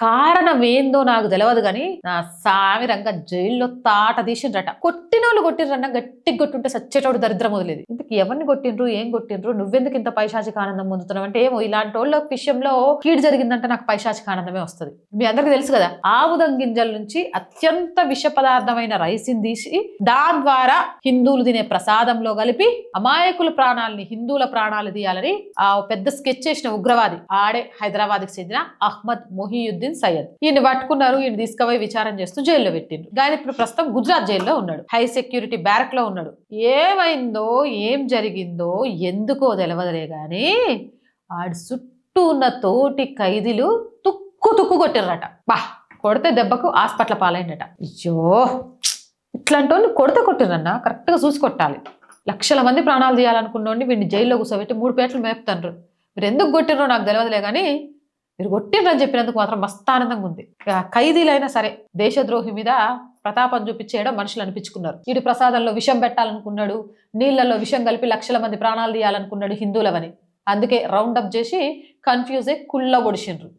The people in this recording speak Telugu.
కారణం ఏందో నాకు తెలియదు కానీ నా సామి రంగ జైల్లో తాట తీసిండ్రట. కొట్టినోళ్ళు కొట్టిండ్రన్న గట్టిగా కొట్టుంటే సచ్చేటోడు దరిద్రం వదిలేదు. ఇంతకు ఎవరిని కొట్టిండ్రు, ఏం కొట్టిండ్రు, నువ్వెందుకు ఇంత పైశాచిక ఆనందం పొందుతున్నావు అంటే ఏమో ఇలాంటి వాళ్ళ విషయంలో కీడు జరిగిందంటే నాకు పైశాచిక ఆనందమే వస్తుంది. మీ అందరికి తెలుసు కదా, ఆముదం గింజల నుంచి అత్యంత విష పదార్థమైన రైసిని తీసి దాని ద్వారా హిందువులు తినే ప్రసాదంలో కలిపి అమాయకుల ప్రాణాలని, హిందువుల ప్రాణాలు తీయాలని ఆ పెద్ద స్కెచ్ చేసిన ఉగ్రవాది ఆడే హైదరాబాద్ కి చెందిన అహ్మద్ మొహియుద్దీన్ సయ్యద్. ఈయన పట్టుకున్నారు, ఈయన తీసుకుపోయి విచారం చేస్తూ జైల్లో పెట్టిండ్రు. ఆయన ఇప్పుడు ప్రస్తుతం గుజరాత్ జైల్లో ఉన్నాడు, హై సెక్యూరిటీ బ్యారక్ లో ఉన్నాడు. ఏమైందో ఏం జరిగిందో ఎందుకో తెలవదులే గాని ఆడు చుట్టూ ఉన్న తోటి ఖైదీలు తుక్కు కొట్టిర్రట. బా కొడితే దెబ్బకు హాస్పిటల్ పాలైందట. అయ్యో, ఇట్లాంటి వాళ్ళు కొట్టిర్రన్న కరెక్ట్ గా చూసి కొట్టాలి. లక్షల మంది ప్రాణాలు తీయాలనుకున్నోడిని వీడిని జైల్లో కూర్చోబెట్టి 3 పేటలు మేపుతాండ్రు. మీరు ఎందుకు కొట్టిర్రో నాకు తెలియదులే కానీ మీరు కొట్టిర్రని చెప్పినందుకు మాత్రం మస్తు ఆనందంగా ఉంది. ఖైదీలైనా సరే దేశద్రోహి మీద ప్రతాపం చూపించేయడం మనుషులు అనిపించుకున్నారు. వీడి ప్రసాదంలో విషం పెట్టాలనుకున్నాడు, నీళ్లలో విషం కలిపి లక్షల మంది ప్రాణాలు తీయాలనుకున్నాడు హిందువులవని. అందుకే రౌండప్ చేసి కన్ఫ్యూజ్ అయ్యి కుళ్ళ పొడిచిండ్రు.